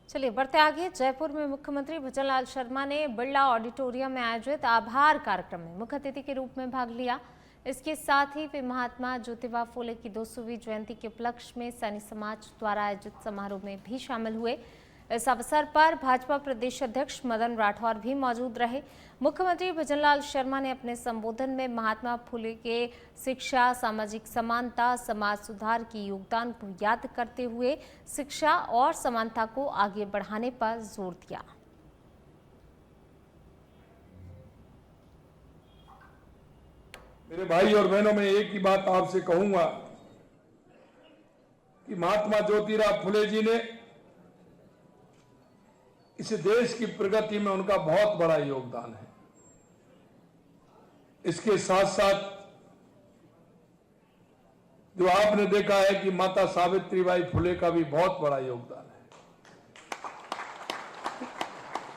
चलिए बढ़ते आगे। जयपुर में मुख्यमंत्री भजनलाल शर्मा ने बिरला ऑडिटोरियम में आयोजित आभार कार्यक्रम में मुख्य अतिथि के रूप में भाग लिया। इसके साथ ही वे महात्मा ज्योतिबा फुले की 200वीं जयंती के उपलक्ष्य में सैनी समाज द्वारा आयोजित समारोह में भी शामिल हुए। इस अवसर पर भाजपा प्रदेश अध्यक्ष मदन राठौर भी मौजूद रहे। मुख्यमंत्री भजनलाल शर्मा ने अपने संबोधन में महात्मा फुले के शिक्षा, सामाजिक समानता, समाज सुधार की योगदान को याद करते हुए शिक्षा और समानता को आगे बढ़ाने पर जोर दिया। मेरे भाई और बहनों, मैं एक ही बात आपसे कहूंगा कि महात्मा ज्योतिराव फुले जी ने इस देश की प्रगति में उनका बहुत बड़ा योगदान है। इसके साथ साथ जो आपने देखा है कि माता सावित्रीबाई फुले का भी बहुत बड़ा योगदान है।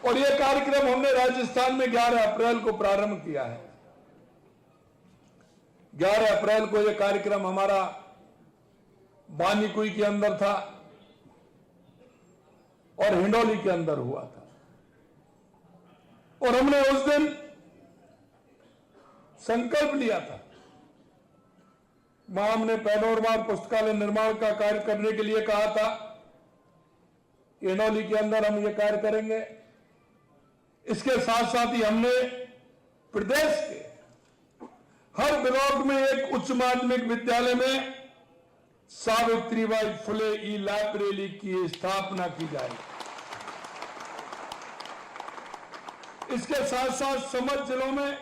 और यह कार्यक्रम हमने राजस्थान में 11 अप्रैल को प्रारंभ किया है। 11 अप्रैल को यह कार्यक्रम हमारा बानीकुई के अंदर था और हिंडौली के अंदर हुआ था। और हमने उस दिन संकल्प लिया था। वहां हमने पैनोरमार पुस्तकालय निर्माण का कार्य करने के लिए कहा था। हिंडौली के अंदर हम ये कार्य करेंगे। इसके साथ साथ ही हमने प्रदेश के हर ब्लॉक में एक उच्च माध्यमिक विद्यालय में सावित्रीबाई फुले ई लाइब्रेरी की स्थापना की जाएगी। इसके साथ साथ समस्त जिलों में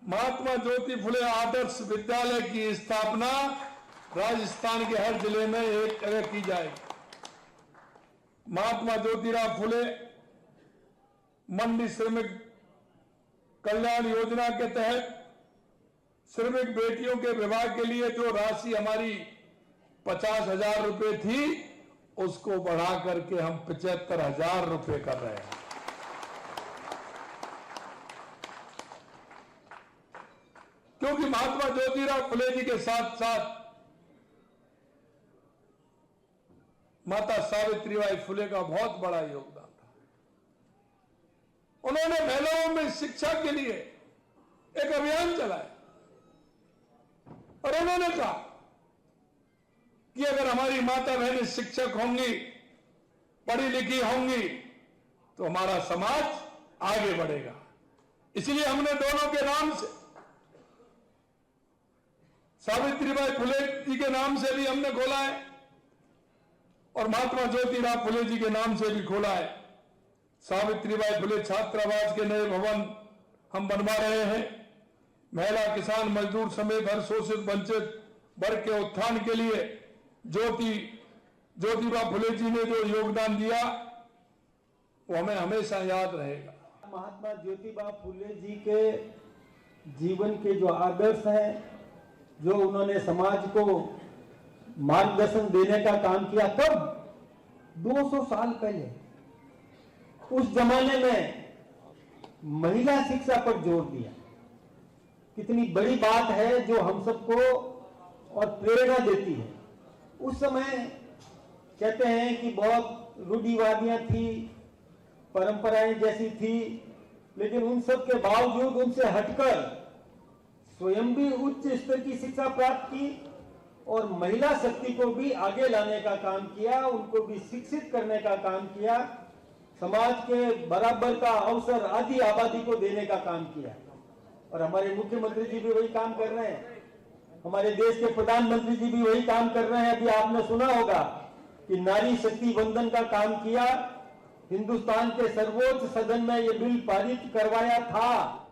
महात्मा ज्योति फुले आदर्श विद्यालय की स्थापना राजस्थान के हर जिले में एक जगह की जाएगी। महात्मा ज्योतिराव फुले मंडी श्रमिक कल्याण योजना के तहत श्रमिक बेटियों के विवाह के लिए जो राशि हमारी 50,000 रुपए थी, उसको बढ़ा करके हम 75,000 रुपए कर रहे हैं। क्योंकि महात्मा ज्योतिराव फुले जी के साथ साथ माता सावित्रीबाई फुले का बहुत बड़ा योगदान था। उन्होंने महिलाओं में शिक्षा के लिए एक अभियान चलाया और उन्होंने कहा कि अगर हमारी माता बहनें शिक्षक होंगी, पढ़ी लिखी होंगी, तो हमारा समाज आगे बढ़ेगा। इसलिए हमने दोनों के नाम से, सावित्रीबाई फुले जी के नाम से भी हमने खोला है और महात्मा ज्योतिराव फुले जी के नाम से भी खोला है। सावित्रीबाई फुले छात्रावास के नए भवन हम बनवा रहे हैं। महिला, किसान, मजदूर समेत हर शोषित वंचित वर्ग के उत्थान के लिए ज्योतिबा फुले जी ने जो योगदान दिया वो हमें हमेशा याद रहेगा। महात्मा ज्योतिबा फुले जी के जीवन के जो आदर्श हैं, जो उन्होंने समाज को मार्गदर्शन देने का काम किया, तब 200 साल पहले उस जमाने में महिला शिक्षा पर जोर दिया। कितनी बड़ी बात है जो हम सबको और प्रेरणा देती है। उस समय कहते हैं कि बहुत रूढ़िवादियां थी, परंपराएं जैसी थी, लेकिन उन सब के बावजूद उनसे हटकर स्वयं भी उच्च स्तर की शिक्षा प्राप्त की और महिला शक्ति को भी आगे लाने का काम किया, उनको भी शिक्षित करने का काम किया, समाज के बराबर का अवसर आदि आबादी को देने का काम किया। और हमारे मुख्यमंत्री जी भी वही काम कर रहे हैं, हमारे देश के प्रधानमंत्री जी भी वही काम कर रहे हैं। अभी आपने सुना होगा कि नारी शक्ति वंदन का काम किया, हिंदुस्तान के सर्वोच्च सदन में ये बिल पारित करवाया था।